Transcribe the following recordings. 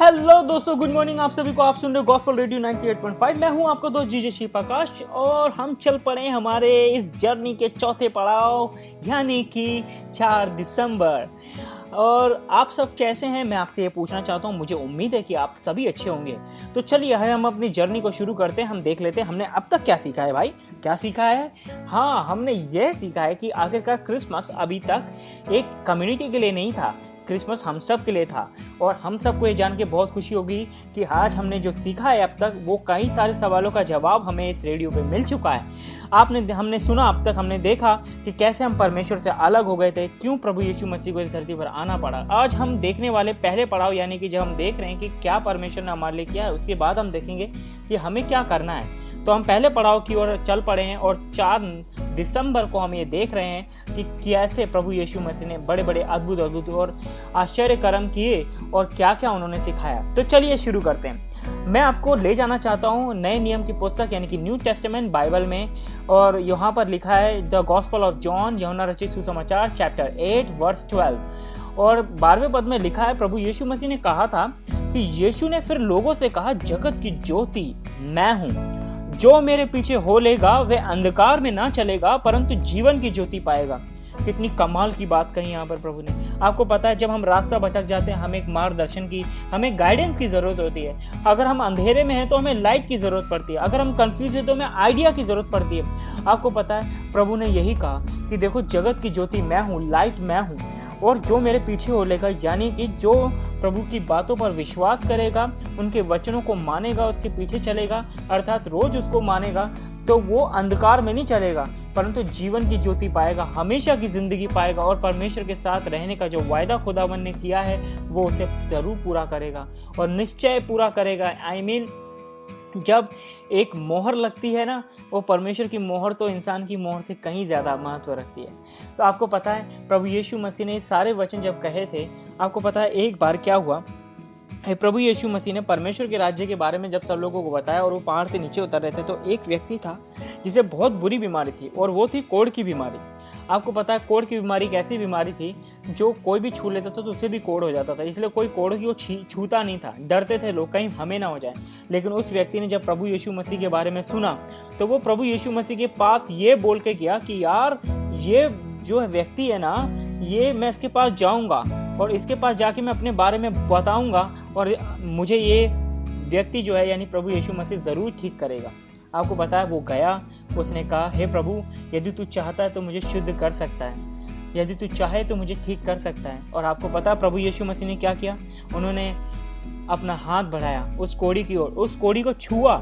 Hello दोस्तों, good morning आप सभी को। आप सुन रहे हो गॉस्पेल रेडियो 98.5। मैं हूं आपका दोस्त जीजे शिव प्रकाश और हम चल पड़े हमारे इस जर्नी के चौथे पड़ाव यानी कि 4 दिसंबर। और आप सब कैसे हैं, मैं आपसे ये पूछना चाहता हूं। मुझे उम्मीद है कि आप सभी अच्छे होंगे। तो चलिए हम अपनी जर्नी को शुरू करते हैं। हम देख लेते हैं हमने अब तक क्या सीखा है। भाई क्या सीखा है? हाँ, हमने यह सीखा है कि आखिरकार क्रिसमस अभी तक एक कम्युनिटी के लिए नहीं था, क्रिसमस हम सब के लिए था। और हम सबको ये जान के बहुत खुशी होगी कि आज हमने जो सीखा है अब तक वो कई सारे सवालों का जवाब हमें इस रेडियो पे मिल चुका है। हमने सुना, अब तक हमने देखा कि कैसे हम परमेश्वर से अलग हो गए थे, क्यों प्रभु यीशु मसीह को इस धरती पर आना पड़ा। आज हम देखने वाले पहले पड़ाव यानी कि जब हम देख रहे हैं कि क्या परमेश्वर ने हमारे लिए किया है, उसके बाद हम देखेंगे कि हमें क्या करना है। तो हम पहले पड़ाव की ओर चल पड़े हैं और 4 दिसंबर को हम ये देख रहे हैं कि कैसे प्रभु यीशु मसीह ने बड़े बड़े अद्भुत और आश्चर्य कर्म किए और क्या क्या उन्होंने सिखाया। तो चलिए शुरू करते हैं। मैं आपको ले जाना चाहता हूँ नए नियम की पुस्तक यानी कि न्यू टेस्टामेंट बाइबल में। और यहाँ पर लिखा है द गॉस्पेल ऑफ जॉन, यूहन्ना रचित सुसमाचार चैप्टर 8 वर्स 12 और 12वें पद में लिखा है, प्रभु यीशु मसीह ने कहा था कि यीशु ने फिर लोगों से कहा, जगत की ज्योति मैं हूँ, जो मेरे पीछे हो लेगा वह अंधकार में ना चलेगा परंतु जीवन की ज्योति पाएगा। कितनी कमाल की बात कही यहाँ पर प्रभु ने। आपको पता है, जब हम रास्ता भटक जाते हैं हमें एक मार्गदर्शन की, हमें गाइडेंस की जरूरत होती है। अगर हम अंधेरे में हैं तो हमें लाइट की जरूरत पड़ती है, अगर हम कंफ्यूज हैं तो हमें आइडिया की जरूरत पड़ती है। आपको पता है प्रभु ने यही कहा कि देखो जगत की ज्योति मैं हूँ, लाइट मैं हूँ, और जो मेरे पीछे हो लेगा यानी कि जो प्रभु की बातों पर विश्वास करेगा, उनके वचनों को मानेगा, उसके पीछे चलेगा, अर्थात रोज उसको मानेगा, तो वो अंधकार में नहीं चलेगा परंतु जीवन की ज्योति पाएगा, हमेशा की जिंदगी पाएगा। और परमेश्वर के साथ रहने का जो वायदा खुदावन ने किया है वो उसे जरूर पूरा करेगा और निश्चय पूरा करेगा। जब एक मोहर लगती है ना, वो परमेश्वर की मोहर तो इंसान की मोहर से कहीं ज़्यादा महत्व रखती है। तो आपको पता है प्रभु यीशु मसीह ने सारे वचन जब कहे थे, आपको पता है एक बार क्या हुआ, प्रभु यीशु मसीह ने परमेश्वर के राज्य के बारे में जब सब लोगों को बताया और वो पहाड़ से नीचे उतर रहे थे, तो एक व्यक्ति था जिसे बहुत बुरी बीमारी थी और वो थी कोढ़ की बीमारी। आपको पता है कोढ़ की बीमारी एक ऐसी बीमारी थी जो कोई भी छू लेता था तो उसे भी कोढ़ हो जाता था, इसलिए कोई कोढ़ की वो छूता नहीं था, डरते थे लोग कहीं हमें ना हो जाए। लेकिन उस व्यक्ति ने जब प्रभु यीशु मसीह के बारे में सुना तो वो प्रभु यीशु मसीह के पास ये बोल के गया कि यार ये जो व्यक्ति है ना, ये मैं इसके पास जाऊंगा और इसके पास जाके मैं अपने बारे में बताऊंगा और मुझे ये व्यक्ति जो है यानी प्रभु यीशु मसीह ज़रूर ठीक करेगा। आपको पता है वो गया, उसने कहा, हे प्रभु यदि तू चाहता है तो मुझे शुद्ध कर सकता है, यदि तू चाहे तो मुझे ठीक कर सकता है। और आपको पता है प्रभु यीशु मसीह ने क्या किया, उन्होंने अपना हाथ बढ़ाया उस कोढ़ी की ओर, उस कोढ़ी को छुआ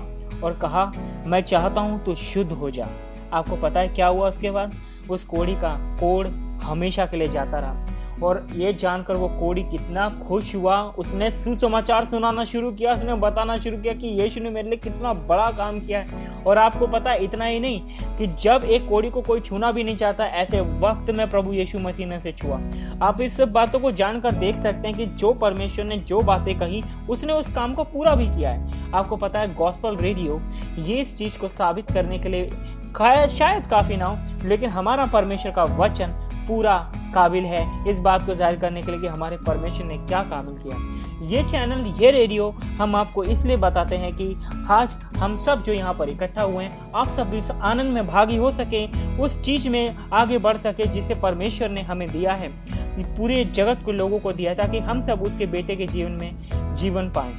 और कहा, मैं चाहता हूँ तू शुद्ध हो जा। आपको पता है क्या हुआ उसके बाद? उस कोढ़ी का कोढ़ हमेशा के लिए जाता रहा। और ये जानकर वो कोढ़ी कितना खुश हुआ, उसने सुसमाचार सुनाना शुरू किया, उसने बताना शुरू किया कि यीशु ने मेरे लिए कितना बड़ा काम किया है। और आपको पता है इतना ही नहीं कि जब एक कोढ़ी को कोई छूना भी नहीं चाहता, ऐसे वक्त में प्रभु यीशु मसीह ने से छुआ। आप इस सब बातों को जानकर देख सकते हैं कि जो परमेश्वर ने जो बातें कही उसने उस काम को पूरा भी किया है। आपको पता है गॉस्पेल रेडियो ये इस चीज को साबित करने के लिए शायद काफी ना हो, लेकिन हमारा परमेश्वर का वचन पूरा काबिल है इस बात को जाहिर करने के लिए कि हमारे परमेश्वर ने क्या काबिल किया। ये चैनल, ये रेडियो हम आपको इसलिए बताते हैं कि आज हम सब जो यहाँ पर इकट्ठा हुए हैं, आप सब इस आनंद में भागी हो सके, उस चीज में आगे बढ़ सके जिसे परमेश्वर ने हमें दिया है, पूरे जगत को लोगों को दिया, ताकि हम सब उसके बेटे के जीवन में जीवन पाएं।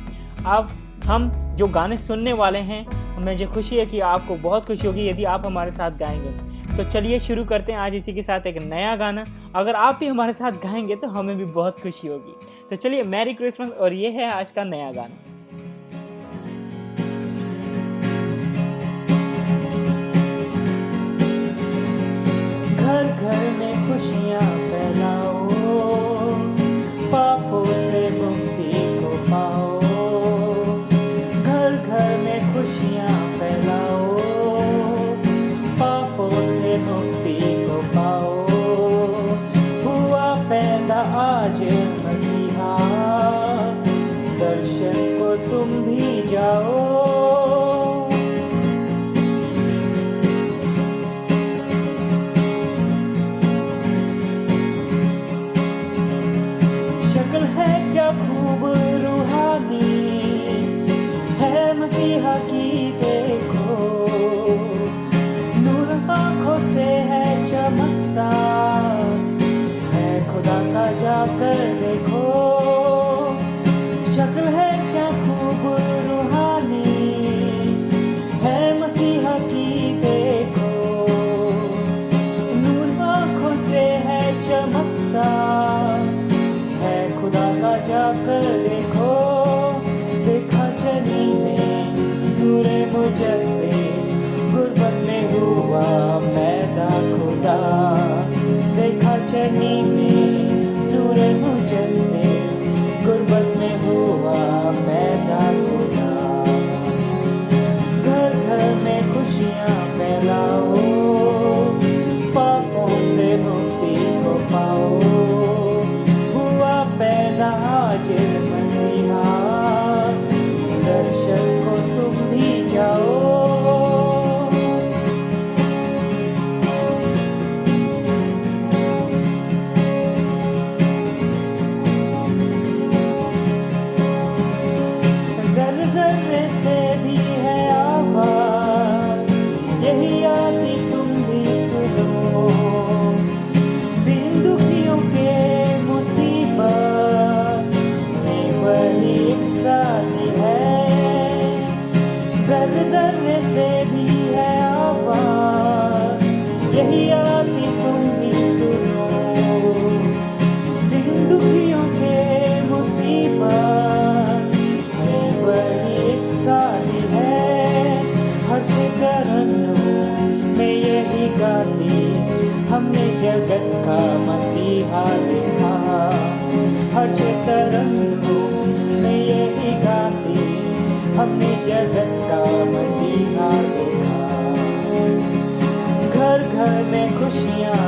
अब हम जो गाने सुनने वाले हैं, मुझे खुशी है कि आपको बहुत खुशी होगी यदि आप हमारे साथ गाएंगे। तो चलिए शुरू करते हैं आज इसी के साथ एक नया गाना। अगर आप भी हमारे साथ गाएंगे तो हमें भी बहुत खुशी होगी। तो चलिए, मैरी क्रिसमस, और ये है आज का नया गाना। घर घर में खुशियाँ फैलाओ, पापों से मुक्ति को पाओ, घर घर में खुशियाँ फैलाओ, पापों से मुक्ति को पाओ, हुआ पैदा आज मसीहा, दर्शन को तुम भी जाओ। गाते हमने जगत का मसीहा देखा। हर्ष तरंगों में यही गाते हमने जगत का मसीहा देखा। घर घर में खुशियाँ